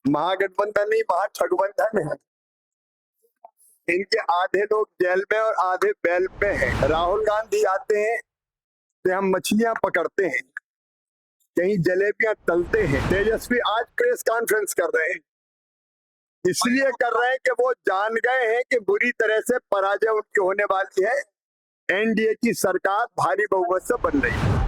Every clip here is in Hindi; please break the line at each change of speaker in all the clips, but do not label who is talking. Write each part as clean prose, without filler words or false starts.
महागठबंधन नहीं, महाठगबंधन है। इनके आधे लोग जेल में और आधे बेल पे हैं। राहुल गांधी आते हैं तो हम मछलियां पकड़ते हैं, कहीं जलेबियां तलते हैं। तेजस्वी आज प्रेस कॉन्फ्रेंस कर रहे हैं, इसलिए कर रहे हैं कि वो जान गए हैं कि बुरी तरह से पराजय उनकी होने वाली है। एनडीए की सरकार भारी बहुमत से बन रही है।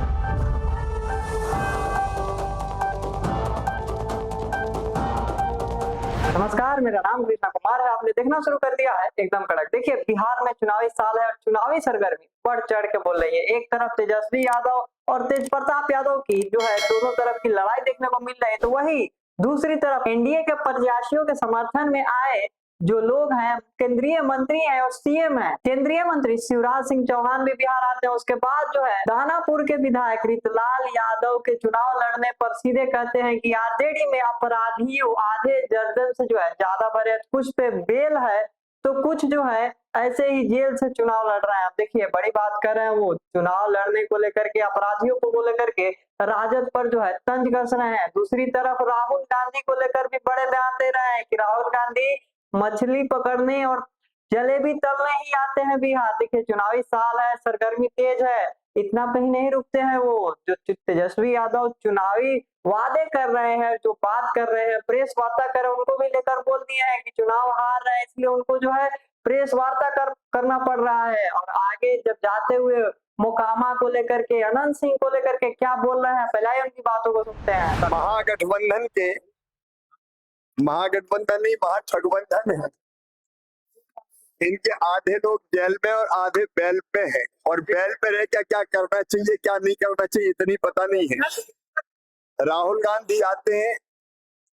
नमस्कार, मेरा नाम कृष्णा कुमार है। आपने देखना शुरू कर दिया है एकदम कड़क। देखिए, बिहार में चुनावी साल है और चुनावी सरगर्मी बढ़ चढ़ के बोल रही है। एक तरफ तेजस्वी यादव और तेज प्रताप यादव की जो है दोनों तरफ की लड़ाई देखने को मिल रही है, तो वही दूसरी तरफ एनडीए के प्रत्याशियों के समर्थन में आए जो लोग हैं, केंद्रीय मंत्री हैं और सीएम हैं। केंद्रीय मंत्री शिवराज सिंह चौहान भी बिहार आते हैं। उसके बाद जो है दानापुर के विधायक रितलाल यादव के चुनाव लड़ने पर सीधे कहते हैं कि आरजेडी में अपराधियों आधे दर्जन से जो है ज्यादा भरे, कुछ पे बेल है तो कुछ जो है ऐसे ही जेल से चुनाव लड़ रहे हैं। आप देखिए, बड़ी बात कर रहे हैं, वो चुनाव लड़ने को लेकर के, अपराधियों को लेकर के राजद पर जो है तंज कस रहे हैं। दूसरी तरफ राहुल गांधी को लेकर भी बड़े बयान दे रहे हैं कि राहुल गांधी मछली पकड़ने और जलेबी तलने ही आते हैं बिहार। देखिए, चुनावी साल है, सरगर्मी तेज है, इतना पे ही नहीं रुकते हैं। वो जो तेजस्वी यादव चुनावी वादे कर रहे हैं, जो बात कर रहे हैं, प्रेस वार्ता कर रहे हैं, उनको भी लेकर बोल दिए हैं कि चुनाव हार रहे हैं, इसलिए उनको जो है प्रेस वार्ता करना पड़ रहा है। और आगे जब जाते हुए मोकामा को लेकर के, अनंत सिंह को लेकर के क्या बोल रहे हैं, पहले ही उनकी बातों को सुनते हैं।
महागठबंधन नहीं, महाठगबंधन है। इनके आधे लोग जेल में और आधे बेल पे हैं, और बेल पे रह क्या करना चाहिए, क्या नहीं करना चाहिए, इतनी पता नहीं है। राहुल गांधी आते हैं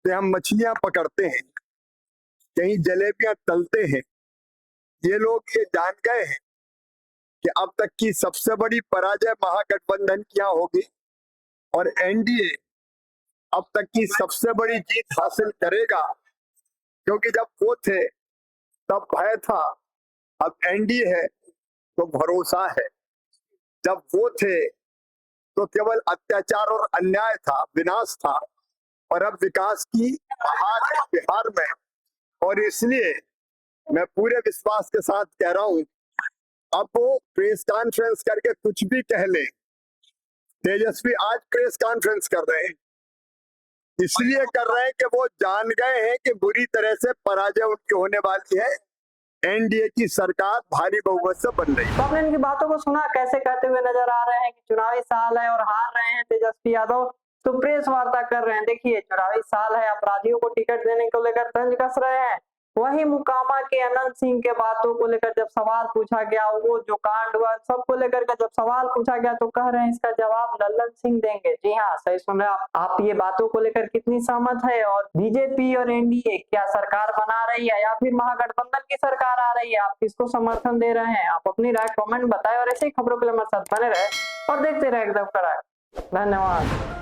तो हम मछलियां पकड़ते हैं, कहीं जलेबियां तलते हैं। ये लोग ये जान गए हैं कि अब तक की सबसे बड़ी पराजय महागठबंधन की यहाँ होगी और एनडीए अब तक की सबसे बड़ी जीत हासिल करेगा, क्योंकि जब वो थे तब भय था, अब एनडीए है तो भरोसा है। जब वो थे तो केवल अत्याचार और अन्याय था, विनाश था, और अब विकास की बहार है बिहार में। और इसलिए मैं पूरे विश्वास के साथ कह रहा हूं, अब वो प्रेस कॉन्फ्रेंस करके कुछ भी कह ले, तेजस्वी आज प्रेस कॉन्फ्रेंस कर रहे हैं, इसलिए कर रहे हैं कि वो जान गए हैं कि बुरी तरह से पराजय उनकी होने वाली है। एनडीए की सरकार भारी बहुमत से बन रही है।
तो आपने इनकी बातों को सुना, कैसे कहते हुए नजर आ रहे हैं कि चुनावी साल है और हार रहे हैं तेजस्वी यादव, तो प्रेस वार्ता कर रहे हैं। देखिए, चुनावी साल है, अपराधियों को टिकट देने को लेकर तंज कस रहे हैं। वही मुकामा के अनंत सिंह के बातों को लेकर जब सवाल पूछा गया, वो जो कांड हुआ सबको लेकर के जब सवाल पूछा गया, तो कह रहे हैं इसका जवाब लल्लन सिंह देंगे। जी हाँ, सही सुन रहे हैं आप। ये बातों को लेकर कितनी सहमत है, और बीजेपी और एनडीए क्या सरकार बना रही है या फिर महागठबंधन की सरकार आ रही है, आप किसको समर्थन दे रहे हैं? आप अपनी राय कमेंट बताएं और ऐसे ही खबरों के लिए हमारे साथ बने रहे और देखते रहे एकदम कड़क। धन्यवाद।